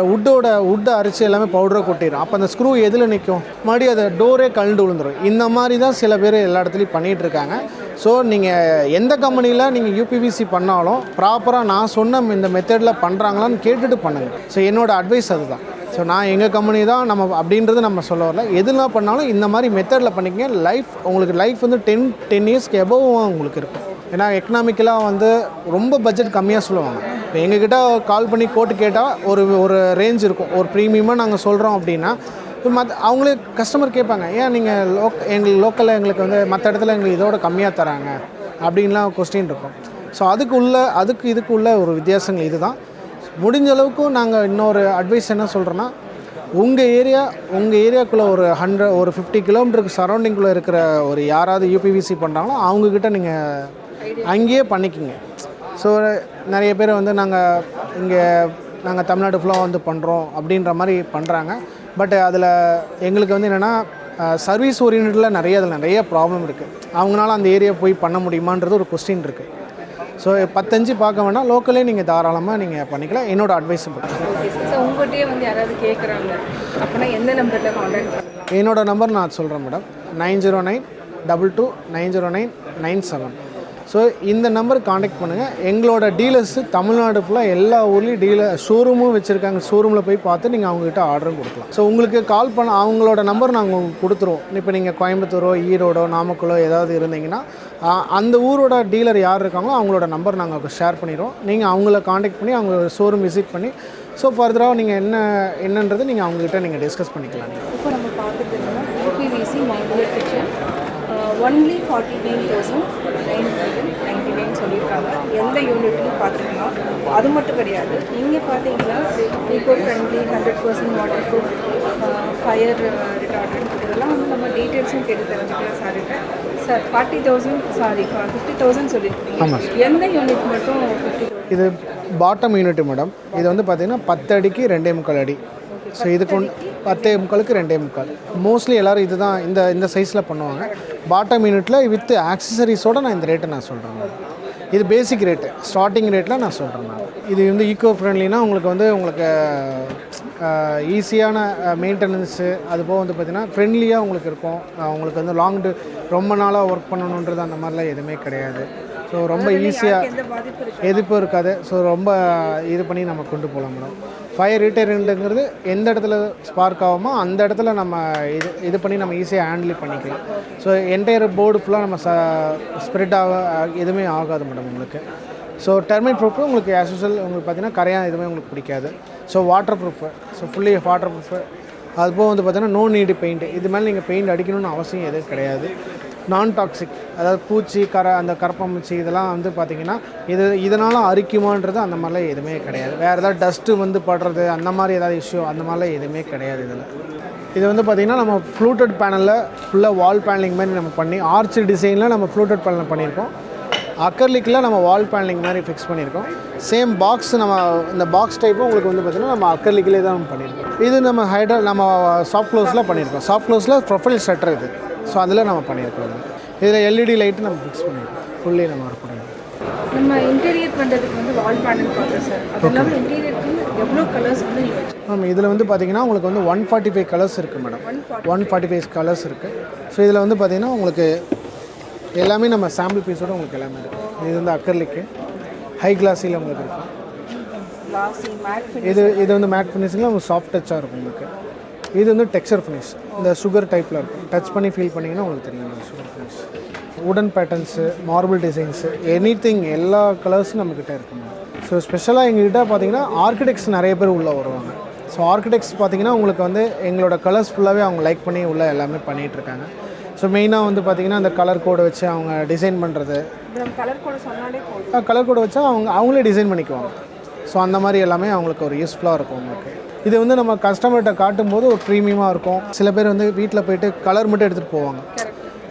Speaker 1: வுட்டை அரைச்சி எல்லாமே பவுடரை கொட்டிடும். அப்போ அந்த ஸ்க்ரூ எதில் நிற்கும், மறுபடியும் அதை டோரே கழண்டு விழுந்துடும். இந்த மாதிரி தான் சில பேர் எல்லா இடத்துலையும் பண்ணிகிட்ருக்காங்க. ஸோ நீங்கள் எந்த கம்பெனியில் நீங்கள் யூபிவிசி பண்ணாலும் ப்ராப்பராக நான் சொன்ன இந்த மெத்தடில் பண்ணுறாங்களான்னு கேட்டுட்டு பண்ணுங்கள். ஸோ என்னோடய அட்வைஸ் அதுதான். ஸோ நான் எங்கள் கம்பெனி தான் நம்ம அப்படின்றது நம்ம சொல்ல வரல. எதுலாம் பண்ணாலும் இந்த மாதிரி மெத்தடில் பண்ணிக்கங்க. உங்களுக்கு லைஃப் வந்து 10 இயர்ஸ்க்கு எபோவும் உங்களுக்கு இருக்கும். ஏன்னா எக்கனாமிக்கலாக வந்து ரொம்ப பட்ஜெட் கம்மியாக சொல்லுவாங்க. இப்போ எங்ககிட்ட கால் பண்ணி கோட்டு கேட்டால் ஒரு ரேஞ்ச் இருக்கும். ஒரு ப்ரீமியமாக நாங்கள் சொல்கிறோம் அப்படின்னா அவங்களே கஸ்டமர் கேட்பாங்க, ஏன் நீங்கள் எங்களுக்கு லோக்கலில் எங்களுக்கு வந்து மற்ற இடத்துல எங்களுக்கு இதோட கம்மியாக தராங்க அப்படின்லாம் கொஸ்டின் இருக்கும். ஸோ இதுக்கு உள்ள ஒரு வித்தியாசங்கள் இதுதான். முடிஞ்ச அளவுக்கு நாங்கள் இன்னொரு அட்வைஸ் என்ன சொல்கிறோன்னா, உங்கள் ஏரியாக்குள்ளே ஒரு 50 கிலோமீட்டருக்கு சரௌண்டிங்குள்ளே இருக்கிற ஒரு யாராவது யூபிவிசி பண்ணுறாங்களோ அவங்கக்கிட்ட நீங்கள் அங்கேயே பண்ணிக்கிங்க. ஸோ நிறைய பேர் வந்து நாங்கள் தமிழ்நாடு ஃபுல்லாக வந்து பண்ணுறோம் அப்படின்ற மாதிரி பண்ணுறாங்க. பட் அதில் எங்களுக்கு வந்து என்னென்னா சர்வீஸ் ஓரியன்டில் நிறைய ப்ராப்ளம் இருக்குது. அவங்களால அந்த ஏரியா போய் பண்ண முடியுமான்றது ஒரு கொஸ்டின் இருக்குது. ஸோ 10-5 பார்க்க வேண்டாம், லோக்கலே நீங்கள் தாராளமாக நீங்கள் பண்ணிக்கலாம். என்னோடய அட்வைஸ்
Speaker 3: உங்கள்கிட்டயே வந்து யாராவது கேட்குறாங்க அப்படின்னா எந்த நம்பரில் கான்டாக்ட் பண்ணலாம்?
Speaker 1: என்னோடய நம்பர் நான் சொல்கிறேன் மேடம், 90922909997. ஸோ இந்த நம்பருக்கு காண்டாக்ட் பண்ணுங்கள். எங்களோட டீலர்ஸு தமிழ்நாடு ஃபுல்லாக எல்லா ஊர்லேயும் டீலர் ஷோரூமும் வச்சுருக்காங்க. ஷோரூமில் போய் பார்த்து நீங்கள் அவங்ககிட்ட ஆர்டரும் கொடுக்கலாம். ஸோ உங்களுக்கு கால் பண்ண அவங்களோட நம்பர் நாங்கள் உங்களுக்கு கொடுத்துருவோம். இப்போ நீங்கள் கோயம்புத்தூரோ ஈரோடோ நாமக்கலோ ஏதாவது இருந்தீங்கன்னா அந்த ஊரோட டீலர் யார் இருக்காங்களோ அவங்களோட நம்பர் நாங்கள் ஷேர் பண்ணிடுவோம். நீங்கள் அவங்கள காண்டாக்ட் பண்ணி அவங்க ஷோரூம் விசிட் பண்ணி ஸோ ஃபர்தராக நீங்கள் என்னன்றது நீங்கள் அவங்ககிட்ட நீங்கள் டிஸ்கஸ் பண்ணிக்கலாம்.
Speaker 3: இப்போ நம்ம பார்க்குறது என்னன்னா யூபிவிசி மாடுலர் கிச்சன் ஒன்லி 49,999 சொல்லியிருக்காங்க. எந்த யூனிட்லையும் பார்த்தீங்கன்னா அது மட்டும் கிடையாது. இங்கே பார்த்தீங்கன்னா eco friendly 100% water proof fire retardant இதெல்லாம் வந்து நம்ம டீட்டெயில்ஸும் கேட்டு தெரிஞ்சுக்கலாம் சார்கிட்ட. சார் 50,000 சொல்லியிருக்கீங்க. எந்த யூனிட் மட்டும் 50,000?
Speaker 1: இது பாட்டம் யூனிட் மேடம். இது வந்து பார்த்திங்கன்னா 10 அடிக்கு 2.25 அடி. ஸோ இதுக்கு 10.25க்கு 2.25. மோஸ்ட்லி எல்லோரும் இதுதான் இந்த சைஸில் பண்ணுவாங்க. பாட்டம் யூனிட்டில் வித் ஆக்சசரிஸோடு நான் இந்த ரேட்டை நான் சொல்கிறேன். இது பேசிக் ரேட்டு, ஸ்டார்டிங் ரேட்டில் நான் சொல்கிறேன். இது வந்து ஈக்கோ ஃப்ரெண்ட்லினா உங்களுக்கு ஈஸியான மெயின்டெனன்ஸு, அதுபோக வந்து பார்த்திங்கன்னா ஃப்ரெண்ட்லியாக உங்களுக்கு இருக்கும். உங்களுக்கு வந்து ரொம்ப நாளாக ஒர்க் பண்ணணுன்றது அந்த மாதிரிலாம் எதுவுமே கிடையாது. ஸோ ரொம்ப ஈஸியாக எதிர்ப்பும் இருக்காது. ஸோ ரொம்ப இது பண்ணி நம்ம கொண்டு போகலாம் மேடம். ஃபயர் ரிட்டர்ன்ட்டுங்கிறது எந்த இடத்துல ஸ்பார்க் ஆகுமோ அந்த இடத்துல நம்ம இது பண்ணி நம்ம ஈஸியாக ஹேண்டில் பண்ணிக்கலாம். ஸோ என்டையர் போர்டு ஃபுல்லாக நம்ம ஸ்ப்ரெட் எதுவுமே ஆகாது மேடம் உங்களுக்கு. ஸோ டெர்மைட் ப்ரூஃபு உங்களுக்கு ஆஸ் யூசுவல் உங்களுக்கு பார்த்திங்கன்னா கரையான் எதுவுமே உங்களுக்கு பிடிக்காது. So water proof, so fully water proof. அதுபோக வந்து பார்த்திங்கன்னா நோ நீடு பெயிண்ட். இது மேலே நீங்கள் பெயிண்ட் அடிக்கணும்னு அவசியம் எதுவும் கிடையாது. நான் டாக்ஸிக், அதாவது பூச்சி அந்த கரப்பாம்பூச்சி இதெல்லாம் வந்து பார்த்திங்கன்னா இதனால் அரிக்குமான்றது அந்த மாதிரிலாம் எதுவுமே கிடையாது. வேறு ஏதாவது டஸ்ட்டு வந்து படுறது அந்த மாதிரி ஏதாவது இஷ்யூ அந்த மாதிரிலாம் எதுவுமே கிடையாது இதில். இது வந்து பார்த்திங்கன்னா நம்ம ஃப்ளூட்டட் பேனலில் ஃபுல்லாக வால் பேனலிங் மாதிரி நம்ம பண்ணி ஆர்ச் டிசைனில் நம்ம ஃப்ளூட்டட் பேனல் பண்ணியிருக்கோம். அக்கர்லிக்கில் நம்ம வால் பேனலிங் மாதிரி ஃபிக்ஸ் பண்ணியிருக்கோம். சேம் பாக்ஸ் நம்ம இந்த பாக்ஸ் டைப்பும் உங்களுக்கு வந்து பார்த்திங்கன்னா நம்ம அக்கர்லிக்கிலே தான் நம்ம பண்ணியிருக்கோம். இது நம்ம நம்ம சாஃப்ட் க்ளோஸில் பண்ணியிருக்கோம். சாஃப்ட் க்ளோஸில் ப்ரொஃபைல் ஷட்டர் இது. ஸோ அதில் நம்ம பண்ணியிருக்கோம். இதில் எல்இடி லைட்டு நம்ம ஃபிக்ஸ் பண்ணியிருக்கோம். ஃபுல்லி நம்ம ஒர்க் பண்ணியிருக்கோம்.
Speaker 3: நம்ம இன்டீரியர் பண்ணுறதுக்கு வந்து வால் பேனல் பார்த்தோம் சார். அது இல்லாமல் இன்டீரியருக்கு எவ்வளோ கலர்ஸ் வந்து
Speaker 1: மேம் இதில் வந்து பார்த்திங்கன்னா உங்களுக்கு வந்து 145 கலர்ஸ் இருக்குது மேடம். 145 கலர்ஸ் இருக்குது. ஸோ இதில் வந்து பார்த்திங்கன்னா உங்களுக்கு எல்லாமே நம்ம சாம்பிள் பீஸோடு உங்களுக்கு எல்லாமே இருக்குது. இது வந்து அக்கர்லிக்கு ஹை கிளாஸில் உங்களுக்கு இருக்கும். இது வந்து மேட் ஃபினிஷிங்கில் உங்களுக்கு சாஃப்ட் டச்சாக இருக்கும் உங்களுக்கு. இது வந்து டெக்ஸ்சர் ஃபினிஷ், இந்த சுகர் டைப்பில் இருக்கும். டச் பண்ணி ஃபீல் பண்ணிங்கன்னா உங்களுக்கு தெரியும் சுகர் ஃபினிஷ். வுடன் பேட்டர்ன்ஸு, மார்பிள் டிசைன்ஸு, எனிதிங் எல்லா கலர்ஸும் நம்மக்கிட்ட இருக்குங்க. ஸோ ஸ்பெஷலாக எங்கள்கிட்ட பார்த்திங்கன்னா ஆர்கிடெக்ட்ஸ் நிறைய பேர் உள்ளே வருவாங்க. ஸோ ஆர்கிடெக்ட்ஸ் பார்த்திங்கன்னா உங்களுக்கு வந்து எங்களோட கலர்ஸ் ஃபுல்லாகவே அவங்க லைக் பண்ணி உள்ளே எல்லாமே பண்ணிகிட்ருக்காங்க. ஸோ மெயினாக வந்து பார்த்திங்கன்னா அந்த கலர் கோடை வச்சு அவங்க டிசைன் பண்ணுறது, கலர் கோடை வச்சா அவங்களே டிசைன் பண்ணிக்குவாங்க. ஸோ அந்த மாதிரி எல்லாமே அவங்களுக்கு ஒரு யூஸ்ஃபுல்லாக இருக்கும் உங்களுக்கு. இது வந்து நம்ம கஸ்டமர்கிட்ட காட்டும்போது ஒரு ப்ரீமியமாக இருக்கும். சில பேர் வந்து வீட்டில் போய்ட்டு கலர் மட்டும் எடுத்துகிட்டு போவாங்க,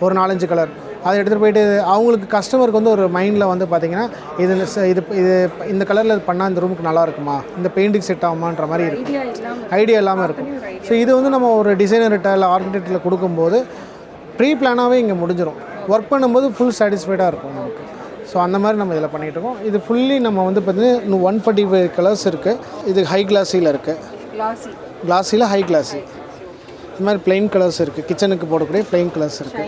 Speaker 1: ஒரு 4-5 கலர். அதை எடுத்துகிட்டு போய்ட்டு அவங்களுக்கு கஸ்டமருக்கு வந்து ஒரு மைண்டில் வந்து பார்த்திங்கன்னா இது இந்த கலரில் இது பண்ணால் இந்த ரூமுக்கு நல்லா இருக்குமா, இந்த பெயிண்டிங் செட் ஆகுமான்ற மாதிரி இருக்கும், ஐடியா இல்லாமல் இருக்கும். ஸோ இது வந்து நம்ம ஒரு டிசைனர்கிட்ட இல்லை ஆர்கிடெக்டில் கொடுக்கும்போது ப்ரீ பிளானாகவே இங்கே முடிஞ்சிடும். ஒர்க் பண்ணும்போது ஃபுல் சாட்டிஸ்ஃபைடாக இருக்கும் நமக்கு. ஸோ அந்த மாதிரி நம்ம இதில் பண்ணிகிட்ருக்கோம். இது ஃபுல்லி நம்ம வந்து பார்த்திங்கன்னா இன்னும் 145 கலர்ஸ் இருக்குது. இது ஹை கிளாஸியில் இருக்குது, கிளாஸியில் ஹை கிளாஸி. இது மாதிரி பிளெயின் கலர்ஸ் இருக்குது, கிச்சனுக்கு போடக்கூடிய பிளெயின் கலர்ஸ் இருக்குது.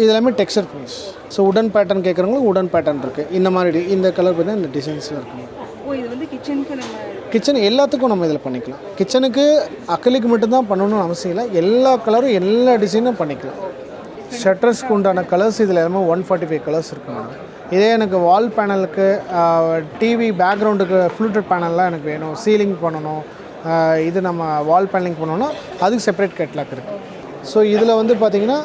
Speaker 1: இது எல்லாமே டெக்ஸ்சர் ஃபினிஷ். ஸோ உடன் பேட்டர்ன் கேட்குறவங்களுக்கு உடன் பேட்டர்ன் இருக்குது. இந்த மாதிரி இந்த கலர் பார்த்தீங்கன்னா இந்த டிசைன்ஸில் இருக்குங்க. கிச்சன் எல்லாத்துக்கும் நம்ம இதில் பண்ணிக்கலாம். கிச்சனுக்கு அக்கலிக்கு மட்டும்தான் பண்ணணும்னு அவசியம் இல்லை. எல்லா கலரும் எல்லா டிசைனும் பண்ணிக்கலாம். ஷட்டர்ஸ்க்கு உண்டான கலர்ஸ் இதில் எல்லாமே 145 கலர்ஸ் இருக்குங்க. இதே எனக்கு வால் பேனலுக்கு, டிவி பேக்ரவுண்டுக்கு ஃப்ளூட்டட் பேனல்லாம் எனக்கு வேணும், சீலிங் பண்ணணும், இது நம்ம வால் பேனலிங் பண்ணோன்னா அதுக்கு செப்பரேட் கேட்லாக் இருக்குது. ஸோ இதில் வந்து பார்த்திங்கன்னா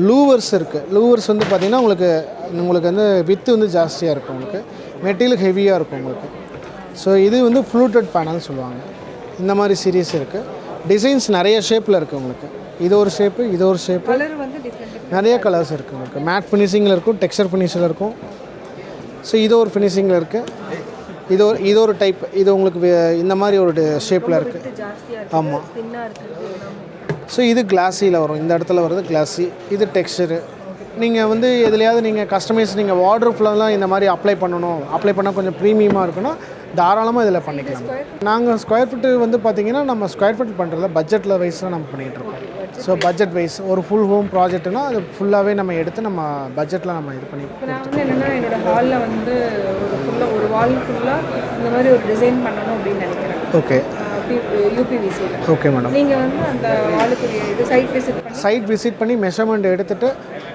Speaker 1: லூவர்ஸ் இருக்குது. லூவர்ஸ் வந்து பார்த்திங்கன்னா உங்களுக்கு வந்து வித்து வந்து ஜாஸ்தியாக இருக்கும், உங்களுக்கு மெட்டீரியல் ஹெவியாக இருக்கும் உங்களுக்கு. ஸோ இது வந்து ஃப்ளூட்டட் பேனல் சொல்லுவாங்க. இந்த மாதிரி சீரீஸ் இருக்குது. டிசைன்ஸ் நிறைய ஷேப்பில் இருக்குது உங்களுக்கு. இது ஒரு ஷேப்பு, இது ஒரு ஷேப்பு, நிறைய கலர்ஸ் இருக்குது உங்களுக்கு. மேட் ஃபினிஷிங்கில் இருக்கும், டெக்ஸ்சர் ஃபினிஷில் இருக்கும். ஸோ இது ஒரு ஃபினிஷிங்கில் இருக்குது. இது ஒரு டைப். இது உங்களுக்கு இந்த மாதிரி ஒரு ஷேப்பில் இருக்குது. ஆமாம். ஸோ இது கிளாஸியில் வரும், இந்த இடத்துல வருது கிளாஸி. இது டெக்ஸ்சரு. நீங்கள் வந்து எதுலையாவது நீங்கள் கஸ்டமைஸ் நீங்கள் வார்ட்ரோப்லாம் இந்த மாதிரி அப்ளை பண்ணணும், அப்ளை பண்ணால் கொஞ்சம் ப்ரீமியமாக இருக்குன்னா தாராளமாக இதில் பண்ணிக்கலாம். நாங்கள் ஸ்கொயர் ஃபீட்டு வந்து பார்த்திங்கன்னா நம்ம ஸ்கொயர் ஃபீட் பண்ணுறதுல பட்ஜெட்டில் வைஸ் தான் நம்ம பண்ணிகிட்ருக்கோம். ஸோ பட்ஜெட் வைஸ் ஒரு ஃபுல் ஹோம் ப்ராஜெக்ட்னா அது ஃபுல்லாகவே நம்ம எடுத்து நம்ம பட்ஜெட்டில் நம்ம இது பண்ணி.
Speaker 3: இப்போ நான் வந்து என்னென்னா என்னோடய ஹாலில் வந்து ஒரு வால் ஃபுல்லாக இந்த மாதிரி ஒரு டிசைன் பண்ணணும் அப்படின்னு நினைக்கிறேன்.
Speaker 1: ஓகே,
Speaker 3: யூபிவிசியில்.
Speaker 1: Okay madam.
Speaker 3: நீங்கள் வந்து அந்த வாலுக்குரிய இது சைட் விசிட்
Speaker 1: பண்ணி மெஷர்மெண்ட் எடுத்துகிட்டு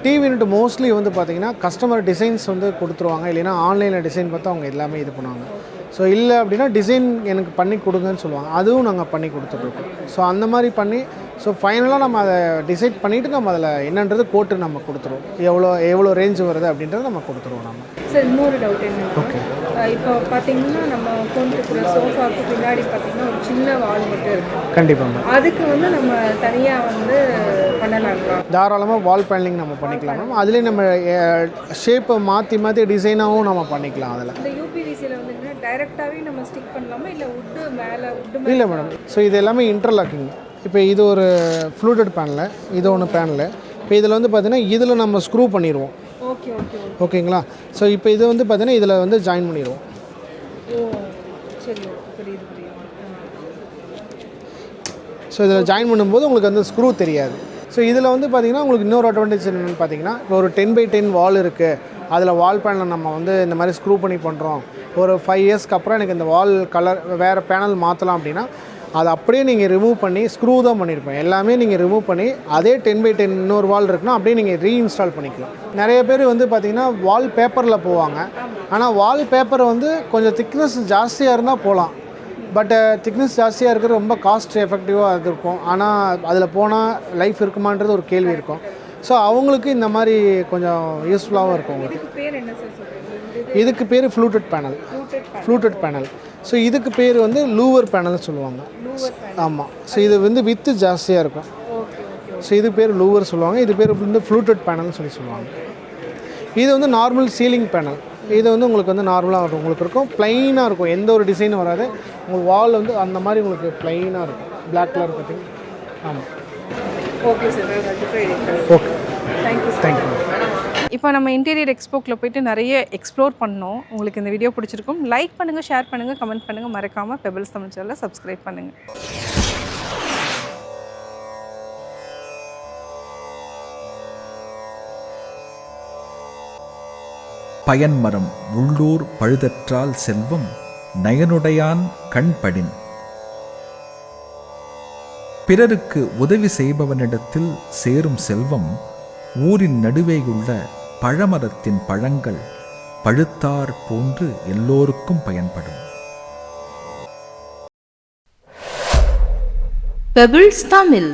Speaker 1: டிவி யூனிட் மோஸ்ட்லி வந்து பார்த்திங்கன்னா கஸ்டமர் டிசைன்ஸ் வந்து கொடுத்துருவாங்க. இல்லைன்னா ஆன்லைனில் டிசைன் பார்த்து அவங்க எல்லாமே இது பண்ணுவாங்க. ஸோ இல்லை அப்படின்னா டிசைன் எனக்கு பண்ணி கொடுங்கன்னு சொல்லுவாங்க, அதுவும் நாங்கள் பண்ணி கொடுத்துட்ருக்கோம். ஸோ அந்த மாதிரி பண்ணி ஸோ ஃபைனலாக நம்ம அதை டிசைட் பண்ணிவிட்டு நம்ம அதில் என்னன்றது கோட்டு நம்ம கொடுத்துருவோம். எவ்வளோ ரேஞ்ச் வருது அப்படின்றத நம்ம கொடுத்துருவோம் நம்ம.
Speaker 3: சார் இன்னொரு டவுட் என்ன, ஓகே இப்போ பார்த்தீங்கன்னா நம்ம உட்காந்துருக்கிற சோஃபாவுக்கு பின்னாடி பார்த்தீங்கன்னா ஒரு சின்ன வால் மட்டும் இருக்கும்.
Speaker 1: கண்டிப்பாக
Speaker 3: அதுக்கு வந்து நம்ம தனியாக வந்து பண்ணலாங்களா?
Speaker 1: தாராளமாக வால் பேனலிங் நம்ம பண்ணிக்கலாம் மேம். அதுலேயே நம்ம ஷேப்பை மாற்றி டிசைனாகவும் நம்ம பண்ணிக்கலாம். அதில்
Speaker 3: இந்த யூபிவிசியில் வந்து டைரெக்டாகவே நம்ம ஸ்டிக் பண்ணலாமா இல்லை உட்டு மேலே
Speaker 1: இல்லை மேடம். ஸோ இது எல்லாமே இன்டர்லாக்கிங். இப்போ இது ஒரு ஃப்ளூட்டட் பேனலு, இது ஒன்று பேனலு. இப்போ இதில் வந்து பார்த்திங்கன்னா இதில் நம்ம ஸ்க்ரூ பண்ணிடுவோம்.
Speaker 3: ஓகே ஓகே
Speaker 1: ஓகேங்களா. ஸோ இப்போ இது வந்து பார்த்திங்கன்னா இதில் வந்து ஜாயின் பண்ணிடுவோம்.
Speaker 3: சரி, புரியுது.
Speaker 1: ஸோ இதில் ஜாயின் பண்ணும்போது உங்களுக்கு வந்து ஸ்க்ரூ தெரியாது. ஸோ இதில் வந்து பார்த்திங்கன்னா உங்களுக்கு இன்னொரு அட்வான்டேஜ் என்னென்னு பார்த்தீங்கன்னா, இப்போ ஒரு 10x10 வால் இருக்குது, அதில் வால் பேனல் நம்ம வந்து இந்த மாதிரி ஸ்க்ரூ பண்ணி பண்ணுறோம். ஒரு 5 இயர்ஸ்க்கு அப்புறம் எனக்கு இந்த வால் கலர் வேறு பேனல் மாற்றலாம் அப்படின்னா அதை அப்படியே நீங்கள் ரிமூவ் பண்ணி ஸ்க்ரூ தான் பண்ணியிருப்பேன். எல்லாமே நீங்கள் ரிமூவ் பண்ணி அதே 10x10 இன்னொரு வால் இருக்குன்னா அப்படியே நீங்கள் ரீஇன்ஸ்டால் பண்ணிக்கலாம். நிறைய பேர் வந்து பார்த்திங்கன்னா வால் பேப்பரில் போவாங்க. ஆனால் வால் பேப்பர் வந்து கொஞ்சம் திக்னஸ் ஜாஸ்தியாக இருந்தால் போகலாம். பட் திக்னஸ் ஜாஸ்தியாக இருக்கிறது ரொம்ப காஸ்ட் எஃபெக்டிவாக அது இருக்கும். ஆனால் அதில் போனால் லைஃப் இருக்குமான்றது ஒரு கேள்வி இருக்கும். ஸோ அவங்களுக்கு இந்த மாதிரி கொஞ்சம் யூஸ்ஃபுல்லாகவும் இருக்கும். உங்களுக்கு இதுக்கு பேர் ஃப்ளூட்டட் பேனல். ஸோ இதுக்கு பேர் வந்து லூவர் பேனல்னு சொல்லுவாங்க. ஆமாம். ஸோ இது வந்து வித்து ஜாஸ்தியாக இருக்கும். ஸோ இது பேர் லூவர் சொல்லுவாங்க. இது பேர் வந்து ஃப்ளூட்டட் பேனல்னு சொல்லுவாங்க. இது வந்து நார்மல் சீலிங் பேனல். இது வந்து உங்களுக்கு வந்து நார்மலாக உங்களுக்கு இருக்கும், ப்ளைனாக இருக்கும், எந்த ஒரு டிசைனும் வராது. உங்களுக்கு வால் வந்து அந்த மாதிரி உங்களுக்கு ப்ளைனாக இருக்கும், பிளாக் கலர் பார்த்தீங்கன்னா. ஆமாம்.
Speaker 3: Okay sir,
Speaker 1: okay, thank you.
Speaker 3: இப்போ நம்ம இன்டீரியர் எக்ஸ்போக்கில் போய்ட்டு நிறைய எக்ஸ்ப்ளோர் பண்ணோம். உங்களுக்கு இந்த வீடியோ பிடிச்சிருக்கும். லைக் பண்ணுங்கள், ஷேர் பண்ணுங்கள், கமெண்ட் பண்ணுங்கள். மறக்காமல் பெபிள்ஸ் தமிழ் சேனலை சப்ஸ்கிரைப் பண்ணுங்கள்.
Speaker 2: பயன்மரம் உள்ளூர் பழுதற்றால் செல்வம் நயனுடையான் கண்படின். பிறருக்கு உதவி செய்பவனிடத்தில் சேரும் செல்வம் ஊரின் நடுவேயுள்ள பழமரத்தின் பழங்கள் பழுத்தார் போன்று எல்லோருக்கும் பயன்படும்.
Speaker 4: பெபிள்ஸ் தமிழ்.